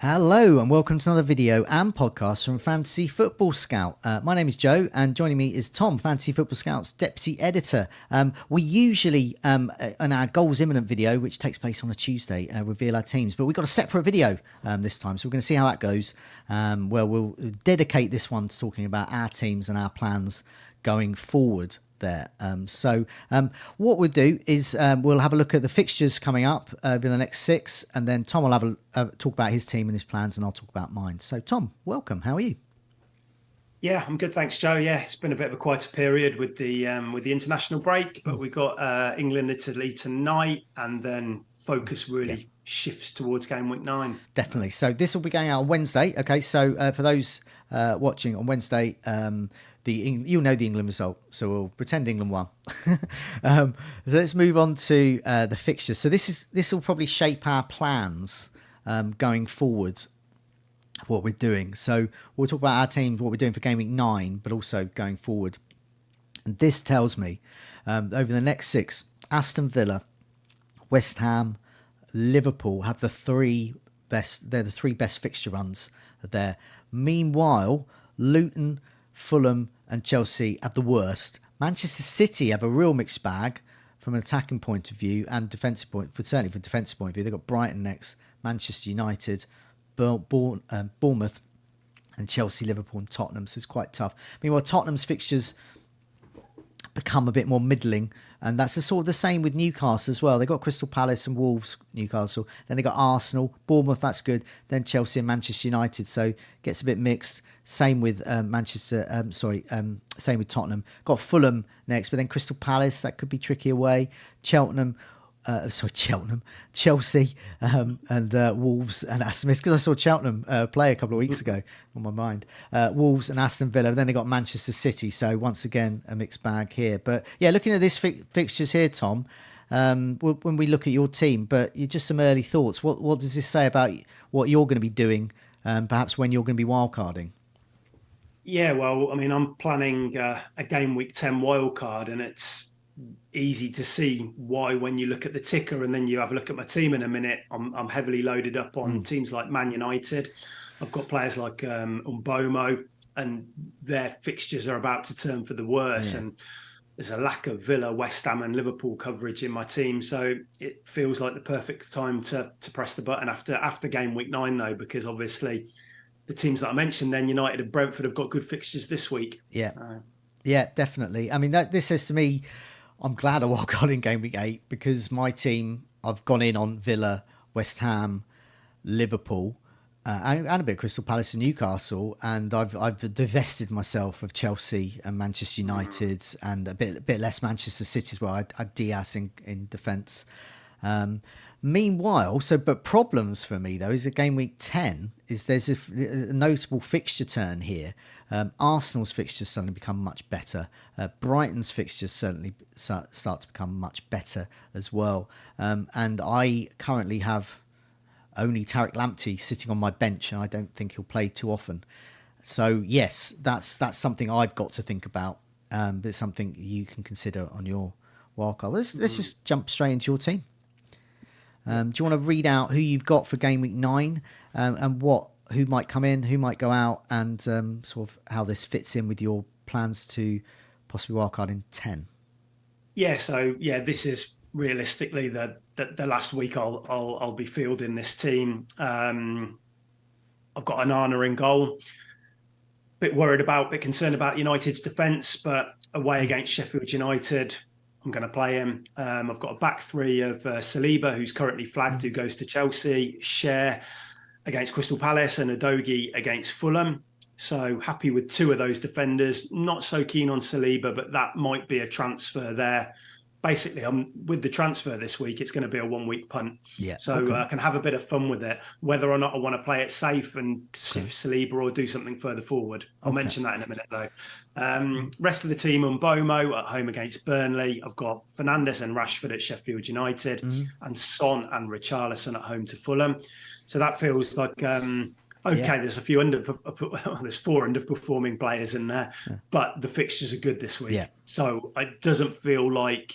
Hello and welcome to another video and podcast from Fantasy Football Scout. My name is Joe and joining me is Tom, Fantasy Football Scout's Deputy Editor. We usually, in our Goals Imminent video, which takes place on a Tuesday, reveal our teams, but we've got a separate video this time, so we're going to see how that goes. We'll dedicate this one to talking about our teams and our plans going forward there. What we'll do is we'll have a look at the fixtures coming up over the next 6, and then Tom will have a talk about his team and his plans, and I'll talk about mine. So Tom, welcome. How are you? Yeah, I'm good, thanks, Joe. Yeah, it's been a bit of a quieter period with the international break, but we've got England, Italy tonight, and then focus really shifts towards game week 9. Definitely. So this will be going out on Wednesday. Okay, so for those watching on Wednesday, you'll know the England result, so we'll pretend England won. Let's move on to the fixtures. So this will probably shape our plans going forward, what we're doing. So we'll talk about our teams, what we're doing for game week 9, but also going forward. And this tells me over the next 6, Aston Villa, West Ham, Liverpool have the three best fixture runs there. Meanwhile, Luton, Fulham and Chelsea have the worst. Manchester City have a real mixed bag from an attacking point of view and defensive point, certainly from defensive point of view. They've got Brighton next, Manchester United, Bournemouth, and Chelsea, Liverpool and Tottenham. So it's quite tough. Meanwhile, Tottenham's fixtures become a bit more middling, and that's sort of the same with Newcastle as well. They've got Crystal Palace and Wolves, Newcastle. Then they got Arsenal, Bournemouth, that's good. Then Chelsea and Manchester United, so it gets a bit mixed. Same with same with Tottenham. Got Fulham next, but then Crystal Palace, that could be tricky away. Chelsea, and Wolves and Aston Villa, because I saw Cheltenham play a couple of weeks ago on my mind. Wolves and Aston Villa. Then they got Manchester City. So once again, a mixed bag here. But yeah, looking at this fixtures here, Tom, when we look at your team, but just some early thoughts. What does this say about what you're going to be doing, perhaps when you're going to be wildcarding? Yeah, well, I mean, I'm planning a game week 10 wildcard, and it's easy to see why when you look at the ticker and then you have a look at my team in a minute. I'm heavily loaded up on teams like Man United. I've got players like Umbomo, and their fixtures are about to turn for the worse. Yeah. And there's a lack of Villa, West Ham and Liverpool coverage in my team. So it feels like the perfect time to press the button after game week 9, though, because obviously the teams that I mentioned, then United and Brentford, have got good fixtures this week. Yeah, yeah, definitely. I mean, this says to me, I'm glad I wildcarded in game week 8, because my team, I've gone in on Villa, West Ham, Liverpool, and a bit of Crystal Palace and Newcastle, and I've divested myself of Chelsea and Manchester United, and a bit less Manchester City as well. I had Diaz in defence. Meanwhile, but problems for me though is that game week 10 is there's a notable fixture turn here. Arsenal's fixtures suddenly become much better. Brighton's fixtures certainly start to become much better as well. And I currently have only Tariq Lamptey sitting on my bench, and I don't think he'll play too often. So yes, that's something I've got to think about. But it's something you can consider on your wildcard. Let's just jump straight into your team. Do you want to read out who you've got for game week 9 and who might come in, who might go out, and sort of how this fits in with your plans to possibly wildcard in 10? Yeah, so yeah, this is realistically the last week I'll be fielding this team. I've got Onana in goal. Bit concerned about United's defence, but away against Sheffield United, I'm going to play him. I've got a back three of Saliba, who's currently flagged, who goes to Chelsea, Cher against Crystal Palace, and Udogie against Fulham. So happy with 2 of those defenders. Not so keen on Saliba, but that might be a transfer there. Basically, I'm with the transfer this week. It's going to be a 1-week punt. Yeah. So okay. I can have a bit of fun with it. Whether or not I want to play it safe and shift Saliba or do something further forward. I'll mention that in a minute, though. Rest of the team, Umbomo at home against Burnley. I've got Fernandes and Rashford at Sheffield United, and Son and Richarlison at home to Fulham. So that feels like... there's a few there's 4 underperforming players in there, but the fixtures are good this week. Yeah. So it doesn't feel like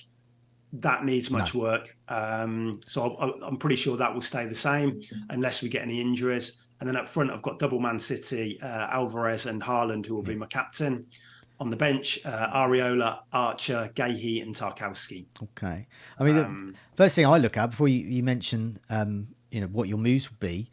that needs much work. So I'm pretty sure that will stay the same unless we get any injuries. And then up front, I've got double Man City, Alvarez and Haaland, who will be my captain. On the bench, Areola, Archer, Gahey, and Tarkowski. Okay. I mean, the first thing I look at before you mention, what your moves would be,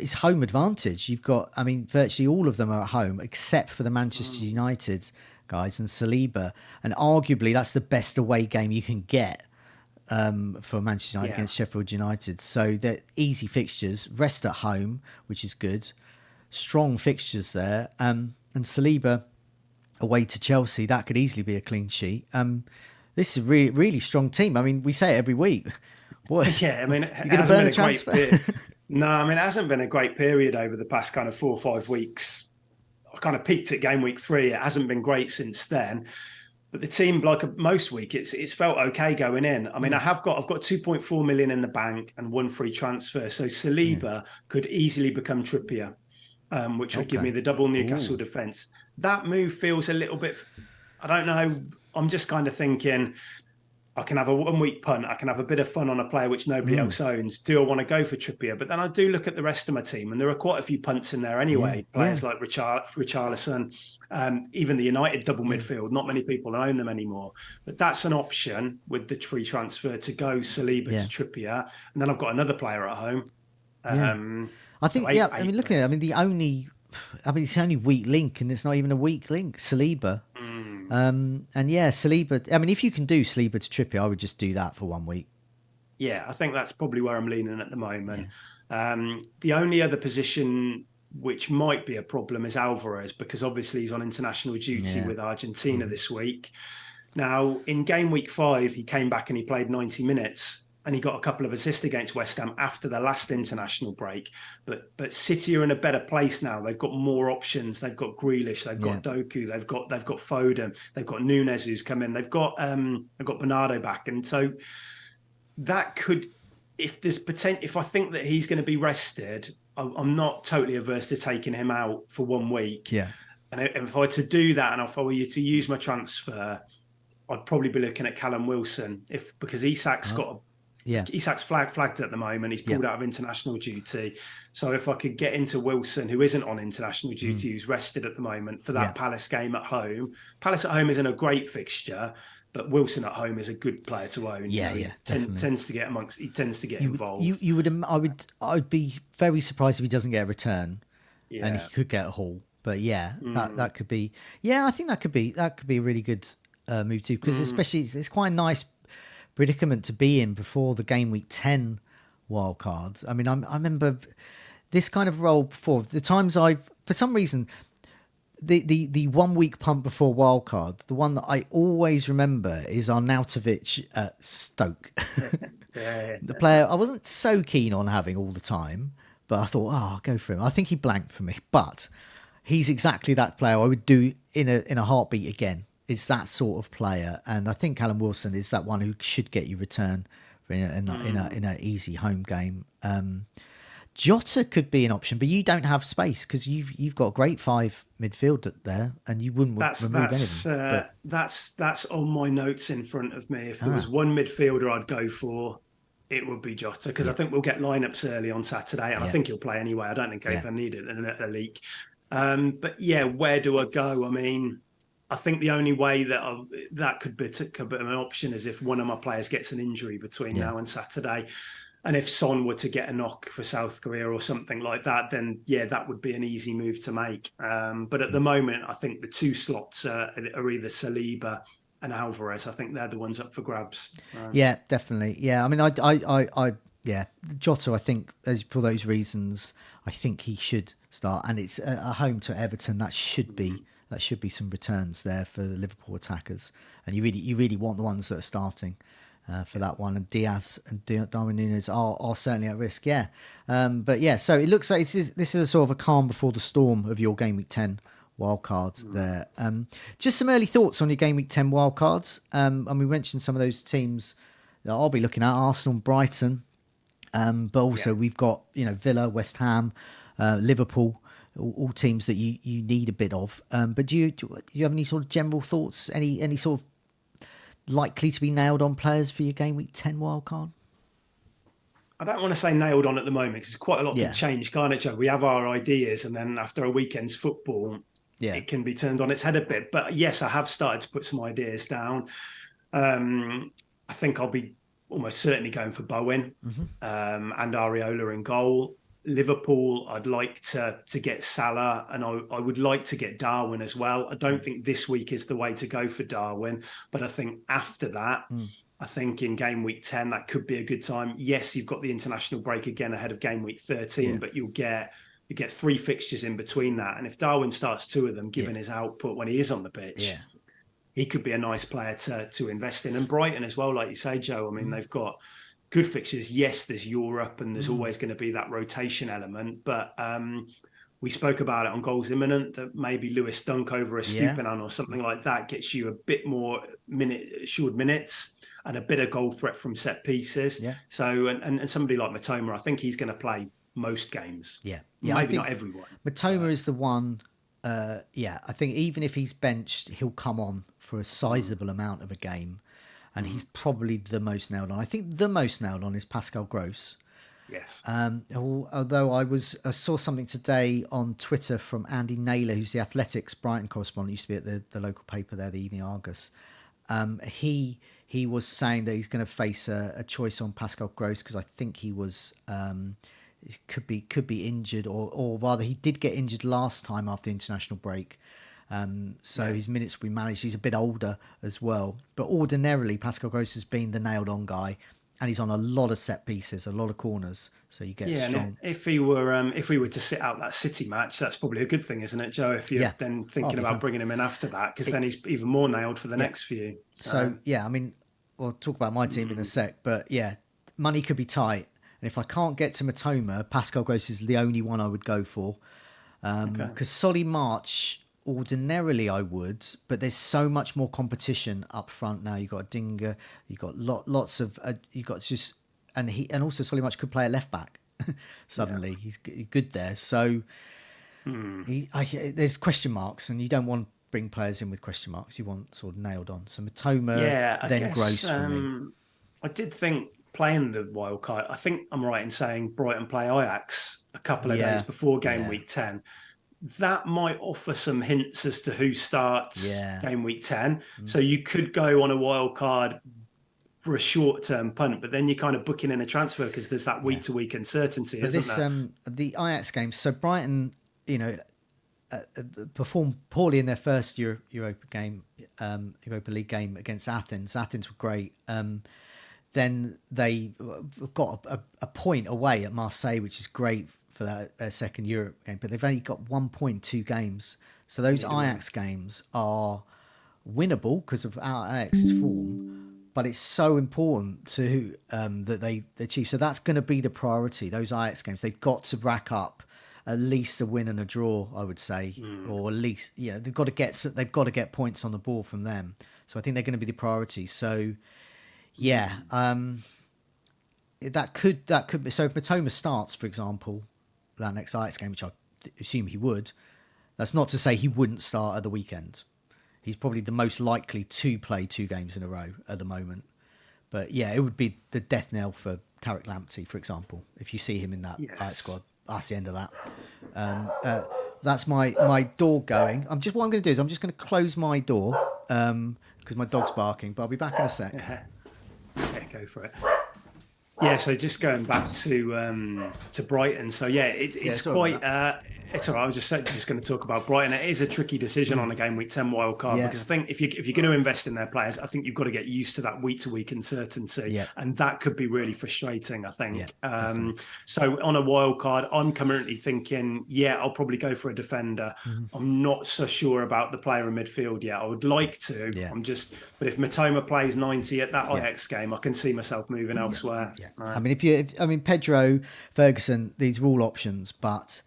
is home advantage. You've got, I mean, virtually all of them are at home except for the Manchester United guys and Saliba, and arguably that's the best away game you can get for Manchester United against Sheffield United. So they're easy fixtures, rest at home, which is good, strong fixtures there, and Saliba away to Chelsea, that could easily be a clean sheet. This is a really, really strong team. I mean, we say it every week. What? Yeah, I mean, you're going to burn a transfer? No, I mean, it hasn't been a great period over the past kind of 4 or 5 weeks. I kind of peaked at game week 3. It hasn't been great since then. But the team, like most week, it's felt okay going in. I mean, I've got 2.4 million in the bank and 1 free transfer. So Saliba could easily become Trippier, which would give me the double Newcastle defence. That move feels a little bit, I don't know. I'm just kind of thinking, I can have a 1 week punt. I can have a bit of fun on a player which nobody else owns. Do I want to go for Trippier? But then I do look at the rest of my team, and there are quite a few punts in there anyway. Players like Richarlison, even the United double midfield. Not many people own them anymore. But that's an option with the free transfer to go Saliba to Trippier. And then I've got another player at home. I think, I mean, looking at it, I mean, it's the only weak link, and it's not even a weak link, Saliba. And Saliba, I mean, if you can do Saliba to Trippier, I would just do that for 1 week. Yeah, I think that's probably where I'm leaning at the moment. The only other position which might be a problem is Alvarez, because obviously he's on international duty with Argentina this week. Now, in game week 5, he came back and he played 90 minutes. And he got a couple of assists against West Ham after the last international break. But City are in a better place now. They've got more options. They've got Grealish. They've got Doku. They've got Foden. They've got Nunes who's come in. They've got Bernardo back. And so that could, if there's potential, if I think that he's going to be rested, I'm not totally averse to taking him out for 1 week. Yeah. And if I were to do that, and if I were you to use my transfer, I'd probably be looking at Callum Wilson because Isak's got Isak's flagged at the moment. He's pulled out of international duty. So if I could get into Wilson, who isn't on international duty, who's rested at the moment for that Palace game at home. Palace at home isn't a great fixture, but Wilson at home is a good player to own. He tends to get involved. I would be very surprised if he doesn't get a return, and he could get a haul. But that could be. Yeah, I think that could be a really good move too, because especially it's quite a nice predicament to be in before the game week 10 wild cards. I mean, I remember this kind of role before. The times for some reason, the 1 week punt before wild card, the one that I always remember is Arnautovic at Stoke. The player I wasn't so keen on having all the time, but I thought, I'll go for him. I think he blanked for me, but he's exactly that player I would do in a heartbeat again. It's that sort of player, and I think Callum Wilson is that one who should get you return in an easy home game. Jota could be an option, but you don't have space because you've got a great 5 midfield there, and you wouldn't remove anything. That's on my notes in front of me. If there was one midfielder I'd go for, it would be Jota, because I think we'll get lineups early on Saturday, and I think he'll play anyway. I don't think I need it in a league. But where do I go? I mean, I think the only way that could be an option is if one of my players gets an injury between now and Saturday. And if Son were to get a knock for South Korea or something like that, then that would be an easy move to make. But at the moment, I think the 2 slots are either Saliba and Alvarez. I think they're the ones up for grabs. Yeah, definitely. Yeah, I mean, I Jota, I think, for those reasons, I think he should start. And it's a home to Everton. That should be some returns there for the Liverpool attackers, and you really want the ones that are starting for that one. And Diaz and Darwin Núñez are certainly at risk. So it looks like this is a sort of a calm before the storm of your game week 10 wildcards there. Just some early thoughts on your game week 10 wildcards. And we mentioned some of those teams that I'll be looking at: Arsenal, Brighton, but also we've got Villa, West Ham, Liverpool. All teams that you need a bit of. But do you have any sort of general thoughts? Any sort of likely to be nailed on players for your game week 10 wildcard? I don't want to say nailed on at the moment because quite a lot can Yeah, change, can't it, Joe? We have our ideas, and then after a weekend's football, yeah, it can be turned on its head a bit. But yes, I have started to put some ideas down. I think I'll be almost certainly going for Bowen and Areola in goal. Liverpool, I'd like to get Salah, and I would like to get Darwin as well. I don't think this week is the way to go for Darwin, but I think after that, I think in game week 10, that could be a good time. Yes, you've got the international break again ahead of game week 13, yeah, but you get 3 fixtures in between that. And if Darwin starts 2 of them, yeah, given his output when he is on the yeah. pitch, he could be a nice player to invest in. And Brighton as well, like you say, Joe. I mean, they've got good fixtures. Yes, there's Europe, and there's always going to be that rotation element. But we spoke about it on Goals Imminent that maybe Lewis Dunk over a Yeah, Stupinan or something like that gets you a bit more assured minutes and a bit of goal threat from set pieces. yeah, So and somebody like Matoma, I think he's going to play most games. yeah, yeah. I Maybe not think everyone. Matoma is the one. Yeah, I think even if he's benched, he'll come on for a sizable amount of a game, and he's probably the most nailed on. I think the most nailed on is Pascal Gross. Yes. Although I saw something today on Twitter from Andy Naylor, who's the Athletics Brighton correspondent, used to be at the local paper there, the Evening Argus. He was saying that he's going to face a choice on Pascal Gross because I think he was could be injured, or rather he did get injured last time after the international break. So his minutes will be managed. He's a bit older as well, but ordinarily Pascal Gross has been the nailed on guy, and he's on a lot of set pieces, a lot of corners. So you get strong. And if we were to sit out that City match, that's probably a good thing, isn't it, Joe? If you're Yeah, then thinking about bringing him in after that, because then he's even more nailed for the next few. So yeah, I mean, we'll talk about my team in a sec, but yeah, money could be tight, and if I can't get to Matoma, Pascal Gross is the only one I would go for. Because Solly March, ordinarily I would, but there's so much more competition up front now. You got Dinger, you got lots of, you got just, and also Solly March could play a left back. Suddenly he's good there. So there's question marks, and you don't want to bring players in with question marks. You want sort of nailed on. So Matoma, I then guess, Gross for me. I did think playing the wild card. I think I'm right in saying Brighton play Ajax a couple of days before game week 10. That might offer some hints as to who starts game week 10. So you could go on a wild card for a short-term punt, but then you're kind of booking in a transfer because there's that week-to-week uncertainty, But isn't there? The Ajax games. So Brighton, performed poorly in their first Europa League game against Athens. Athens were great. Then they got a point away at Marseille, which is great for that second Europe game. But they've only got 1 point, 2 games. So those Ajax games are winnable because of our Ajax's form. But it's so important to that they achieve. So that's going to be the priority. Those Ajax games, they've got to rack up at least a win and a draw, I would say, or at least they've got to get points on the board from them. So I think they're going to be the priority. So yeah, that could be. So if Matoma starts, for example, that next Ajax game, which I assume he would, that's not to say he wouldn't start at the weekend. He's probably the most likely to play 2 games in a row at the moment. But yeah, it would be the death knell for Tariq Lamptey, for example, if you see him in that Ajax squad. That's the end of that. That's my door going. What I'm going to do is I'm just going to close my door because my dog's barking. But I'll be back in a sec. Okay, go for it. Yeah, so just going back to Brighton. So yeah, it's quite. It's all right. I was just going to talk about Brighton. It is a tricky decision on a game week 10 wild card because I think if you're going to invest in their players, I think you've got to get used to that week to week uncertainty, and that could be really frustrating. I think. So on a wild card, I'm currently thinking, I'll probably go for a defender. I'm not so sure about the player in midfield yet. I would like to. But if Matoma plays 90 at that Ajax game, I can see myself moving elsewhere. Right. I mean, Pedro, Ferguson, these are all options, but.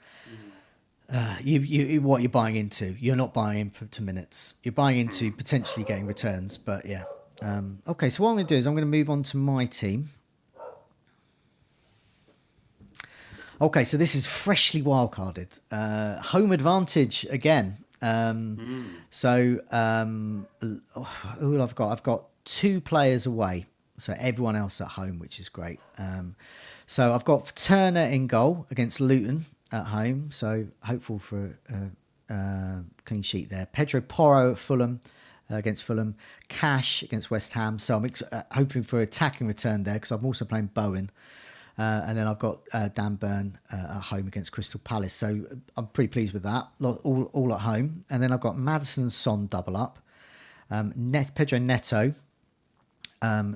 What you're buying into, you're not buying into minutes. You're buying into potentially getting returns, but yeah. Okay, so what I'm going to do is I'm going to move on to my team. Okay, so this is freshly wildcarded. Home advantage again. So who I've got? I've got 2 players away. So everyone else at home, which is great. So I've got Turner in goal against Luton at home. So hopeful for a clean sheet there. Pedro Porro at Fulham against Fulham. Cash against West Ham. So I'm hoping for attacking return there because I'm also playing Bowen. And then I've got Dan Burn at home against Crystal Palace. So I'm pretty pleased with that. All at home. And then I've got Maddison and Son double up. Pedro Neto.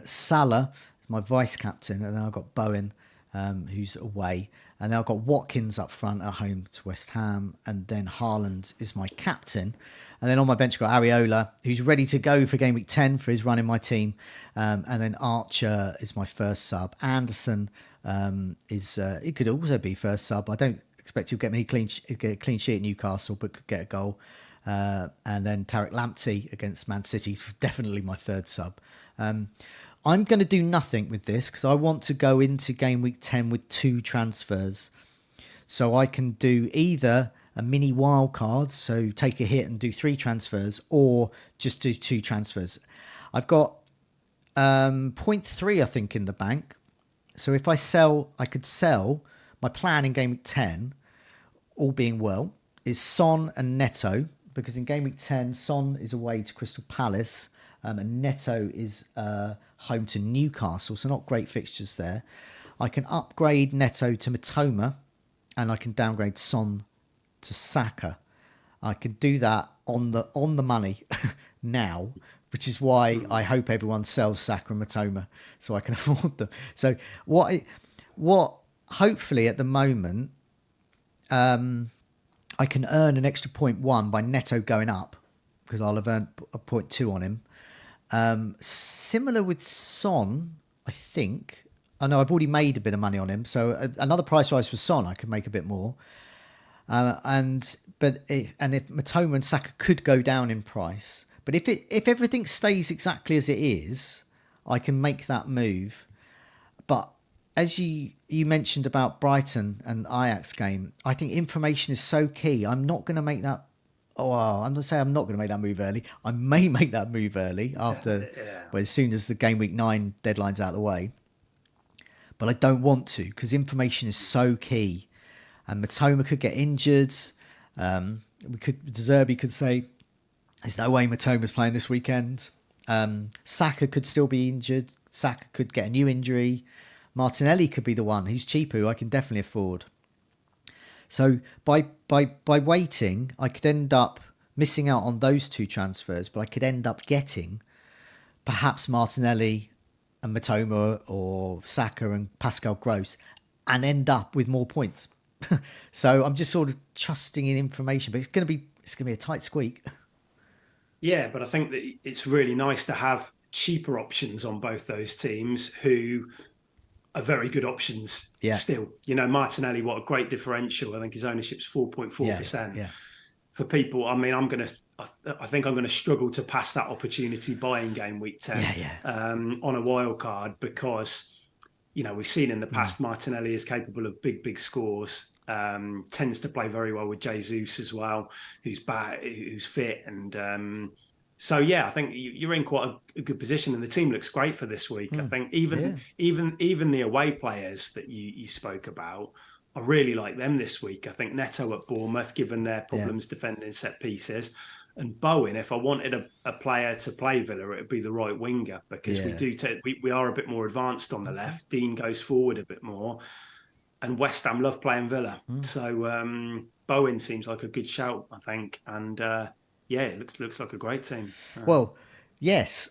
Salah is my vice captain. And then I've got Bowen, who's away. And then I've got Watkins up front at home to West Ham. And then Haaland is my captain. And then on my bench, I've got Areola, who's ready to go for Game Week 10 for his run in my team. And then Archer is my first sub. Anderson it could also be first sub. I don't expect he'll get a clean sheet at Newcastle, but could get a goal. And then Tariq Lamptey against Man City, definitely my third sub. I'm going to do nothing with this because I want to go into Game Week 10 with 2 transfers. So I can do either a mini wild card, so take a hit and do 3 transfers, or just do 2 transfers. I've got 0.3, I think, in the bank. So if I could sell. My plan in Game Week 10, all being well, is Son and Neto, because in Game Week 10, Son is away to Crystal Palace, and Neto is home to Newcastle, so not great fixtures there. I can upgrade Neto to Matoma, and I can downgrade Son to Saka. I can do that on the money now, which is why I hope everyone sells Saka and Matoma so I can afford them. So what hopefully at the moment, I can earn an extra 0.1 by Neto going up because I'll have earned a 0.2 on him. Similar with Son, I think. I know I've already made a bit of money on him, so another price rise for Son, I could make a bit more. If Matoma and Saka could go down in price, but if everything stays exactly as it is, I can make that move. But as you mentioned about Brighton and Ajax game, I think information is so key. I'm not going to make that. Oh, I'm not saying I'm not going to make that move early. I may make that move early after, well, as soon as the Game Week 9 deadline's out of the way. But I don't want to because information is so key. And Matoma could get injured. Zerbi could say, there's no way Matoma's playing this weekend. Saka could still be injured. Saka could get a new injury. Martinelli could be the one. He's cheap, who I can definitely afford. So by waiting, I could end up missing out on those 2 transfers, but I could end up getting perhaps Martinelli and Matoma or Saka and Pascal Gross and end up with more points. So I'm just sort of trusting in information, but it's going to be a tight squeak. Yeah, but I think that it's really nice to have cheaper options on both those teams who are very good options still. You know, Martinelli, what a great differential. I think his ownership's 4.4%. Yeah. For people, I mean, I think I'm going to struggle to pass that opportunity buying Game Week 10 on a wild card because, you know, we've seen in the past Martinelli is capable of big scores. Tends to play very well with Jesus as well, who's fit, and so I think you're in quite a good position, and the team looks great for this week. I think even the away players that you spoke about, I really like them this week. I think Neto at Bournemouth, given their problems defending set pieces, and Bowen, if I wanted a player to play Villa, it would be the right winger because we are a bit more advanced on the left. Dean goes forward a bit more. And West Ham love playing Villa. So Bowen seems like a good shout, I think. And it looks like a great team. Well, yes.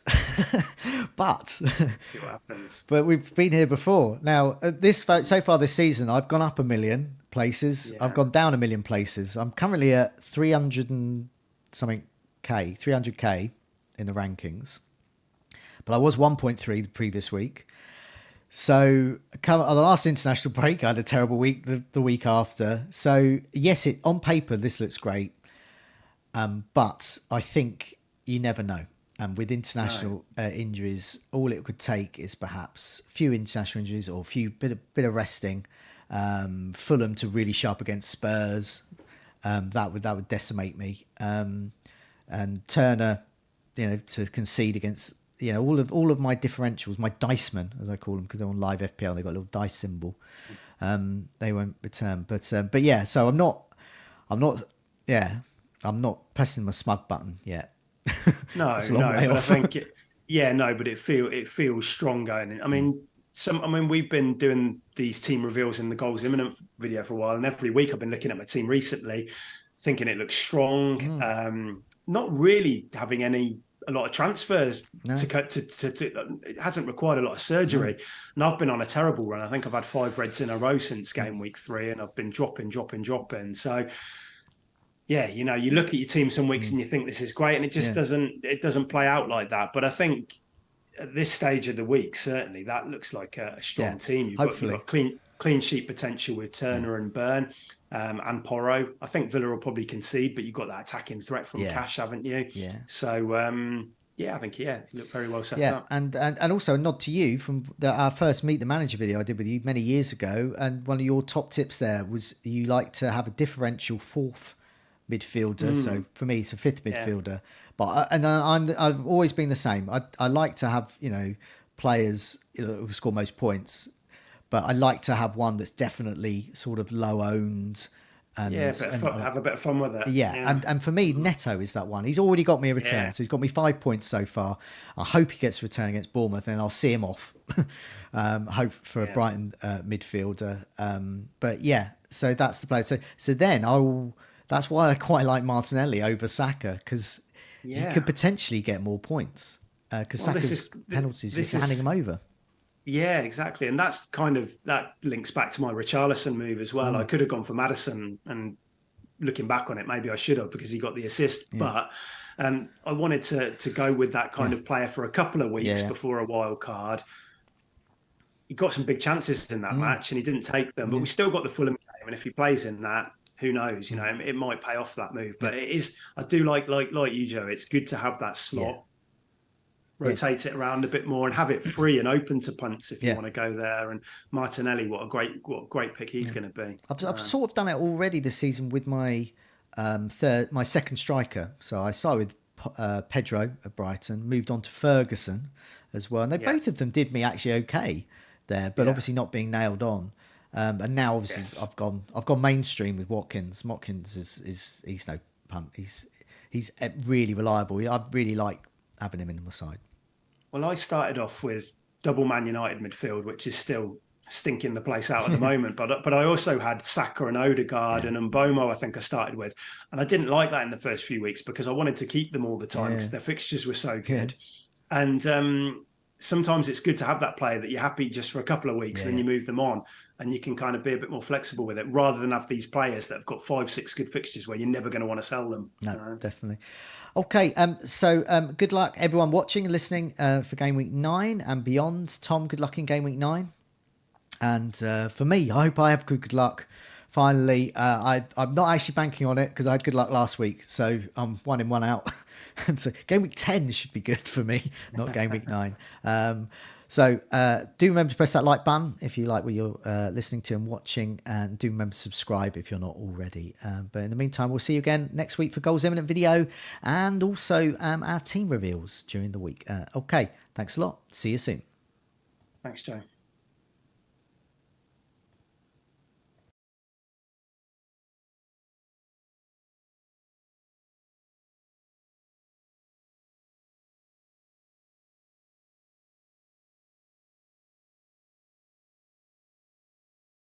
But see what happens. But we've been here before. Now, so far this season, I've gone up 1 million places. I've gone down 1 million places. I'm currently at 300 and something K, 300K in the rankings. But I was 1.3 the previous week. So on the last international break, I had a terrible week the week after. So yes, on paper, this looks great. But I think you never know. And with international injuries, all it could take is perhaps a few international injuries or a few bit of resting. Fulham to really sharp against Spurs. That would decimate me. And Turner, to concede against all of my differentials, my dicemen as I call them, because they're on live FPL, they've got a little dice symbol. They won't return, but yeah. So I'm not pressing my smug button yet. No, It's a long way but off. I think, but it feels strong going in. I mean, we've been doing these team reveals in the goals imminent video for a while, and every week I've been looking at my team recently, thinking it looks strong. Not really having a lot of transfers No. it hasn't required a lot of surgery. And I've been on a terrible run. I think I've had 5 reds in a row since game week 3, and I've been dropping. So yeah, you look at your team some weeks and you think this is great, and it just doesn't play out like that. But I think at this stage of the week, certainly that looks like a strong team. You've got clean sheet potential with Turner and Burn, and Porro. I think Villa will probably concede, but you've got that attacking threat from Cash, haven't you? Yeah. So I think you look very well set up. And also a nod to you from our first Meet the Manager video I did with you many years ago. And one of your top tips there was you like to have a differential 4th midfielder. So for me, it's a 5th midfielder. But I've always been the same. I like to have players who score most points, but I like to have one that's definitely sort of low owned. And, have a bit of fun with it. And for me, Neto is that one. He's already got me a return, so he's got me 5 points so far. I hope he gets a return against Bournemouth, and I'll see him off. Hope for a Brighton midfielder. But yeah, so that's the player. So then that's why I quite like Martinelli over Saka, because he could potentially get more points because Saka's penalties is handing him over. Yeah, exactly. And that links back to my Richarlison move as well. I could have gone for Maddison, and looking back on it, maybe I should have, because he got the assist. But I wanted to go with that kind of player for a couple of weeks before a wild card. He got some big chances in that match and he didn't take them, but we still got the Fulham game. And if he plays in that, who knows? It might pay off that move. But it is, I do like you, Joe. It's good to have that slot. Rotate it around a bit more and have it free and open to punts if you want to go there. And Martinelli, what a great pick he's going to be. I've sort of done it already this season with my my second striker. So I started with Pedro at Brighton, moved on to Ferguson as well, and both of them did me actually okay there, but obviously not being nailed on. And now obviously I've gone mainstream with Watkins. Watkins is he's no punt. He's really reliable. I really like having him in my side. Well, I started off with double Man United midfield, which is still stinking the place out at the moment. But I also had Saka and Odegaard and Mbomo, I think I started with. And I didn't like that in the first few weeks because I wanted to keep them all the time because their fixtures were so good. And sometimes it's good to have that player that you're happy just for a couple of weeks and then you move them on. And you can kind of be a bit more flexible with it rather than have these players that have got 5-6 good fixtures where you're never going to want to sell them. No, definitely. Okay, so good luck everyone watching and listening for Game Week 9 and beyond. Tom, good luck in Game Week 9. And for me, I hope I have good luck. Finally, I'm not actually banking on it because I had good luck last week. So I'm 1 in, 1 out. And so Game Week 10 should be good for me, not Game Week 9. So do remember to press that like button if you like what you're listening to and watching, and do remember to subscribe if you're not already. But in the meantime, we'll see you again next week for Goals Imminent video and also our team reveals during the week. Okay, thanks a lot. See you soon. Thanks, Joe.